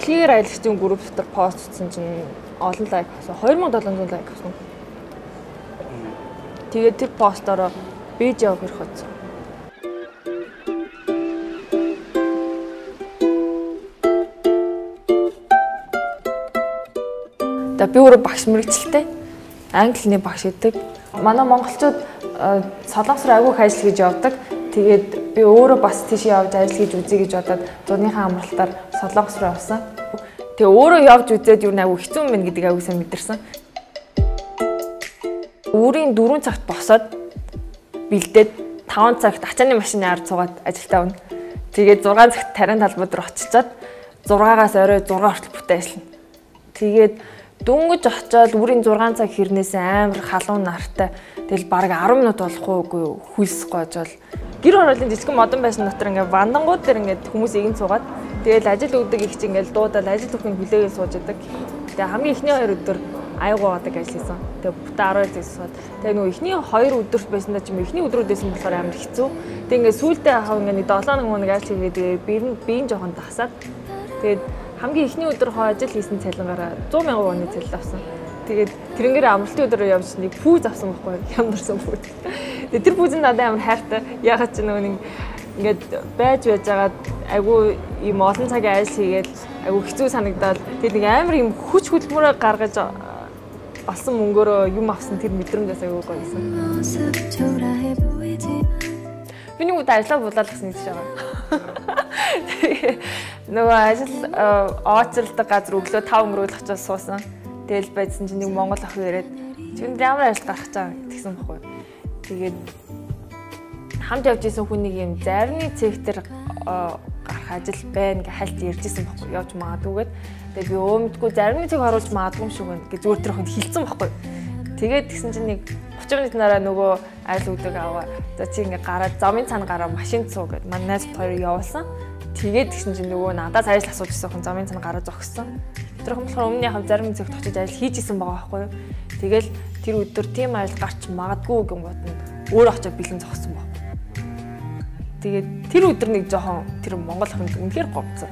Дэлхийгээр аялагчдын групп дотор пост хийсэн чинь олон лайк авсан. 2700 лайк авсан. Тэгээд тэр постороо бэж явах хэрэг болсон. Би өөрөө багш мэрэгчлээ. Англи хэлний багш гэдэг. Манай монголчууд солонгос руу агуулх ажил хийж явдаг. Тэгээд би өөрөө бас тийш явж ажил хийж үзье гэж бодоод зуныхаа амралтаар солонгос руу явсан. Тэгээ өөрөө явж үзээд юу нэг агуу хэцүү юм байна гэдгийг агуу сайн мэдэрсэн. Өөрийн 4 цагт босоод бэлдээд 5 цагт ачааны машины ард суугаад ажилдаа явна. Тэгээд 6 цагт тарийн талбад руу очичоод 6-аас орой 6 хүртэл бүтэн ажиллана. Тэгээд дөнгөж очиод үрийн 6 цаг хэрнээс амар халуун нартай. Тэгэл бараг 10 минут болохгүй хүйс гоожол. Гэр хорооллын жижигхэн модон байсан дотор ингээ вандангууд дээр ингээ хүмүүс игэн суугаад тэгэл ажил өгдөг их чинь ингээл дуудаад ажил бүхнийг хүлээгээд сууж идэг. Тэгээ хамгийн ихний 2 өдөр аюугаадаг ажил хийсэн. Тэгээ бүтэн 12 цаг суугаад. Тэгээ нөгөө ихний 2 өдөрт байсандаа ч юм ихний өдрүүдээс нь болохоор амар хэцүү. Тэгээ ингээ сүүлдээ хав ингээ 7 хоног ажил хийгээд биеийн жоохон дасаад тэгээд хамгийн ихний өдөр ажил хийсэн цалингаараа 100,000 вон цалин авсан. Тэгээд тэрнгээр амралтын өдрөөр явж нэг пүүз авсан байхгүй ямарсан пүүз. Тэгээд тэр пүүз нь надад амар хайртай. Ягаад ч нэг ингээд байж байгаад айгүй ийм олон цагийн ажил хийгээд айгүй хэцүү санагдаад тэгээд нэг амар ийм хүч хөдөлмөрөөр гаргаж олсон мөнгөөрөө юм авсан тэр мэдрэмжээс айгүй гоё байсан. Би нэг удаа ажиллаа булаалгасан гэж байгаа. Нөгөө ажил ооцолдог газар өглөө 5 өнгөрүүлэх очоод суусан. Тэгэл байцсан чинь нэг монгол охин ирээд "Чиний ямар ажил гарах гэж байгаа" гэсэн байхгүй. Тэгээд хамт явж исэн хүнийг юм зарны цэгтэр гарах ажил байна гэж хальт ярьжсэн байхгүй. Явж магадгүйгээд тэгээд би өөмдгүй зарны цэг оруулж магадгүй юм шиг байна гэж зүгээр тэр охинд хэлсэн байхгүй. Тэгээд тэгсэн чинь нэг 30 минут нараа нөгөө ажил өгдөг аваа. За чи ингээ гараад замын цаана гараа машин цуу гэд манай найз хоёр явуулсан. Тэгээд тэгсэн чинь нөгөө надаас ажил асууж ирсэн хүн замын цаана гараа зогссон. Тэрхэн болохоор өмнөхийн зарим зэгт очиж ажил хийж исэн байгаа байхгүй юу. Тэгэл тэр өдөр тийм ажил гарч магадгүй гэн бодно. Өөр очиж бэлэн зогссон баг. Тэгээд тэр өдөр нэг жоохон тэр монгол охин үнэхээр говцсон.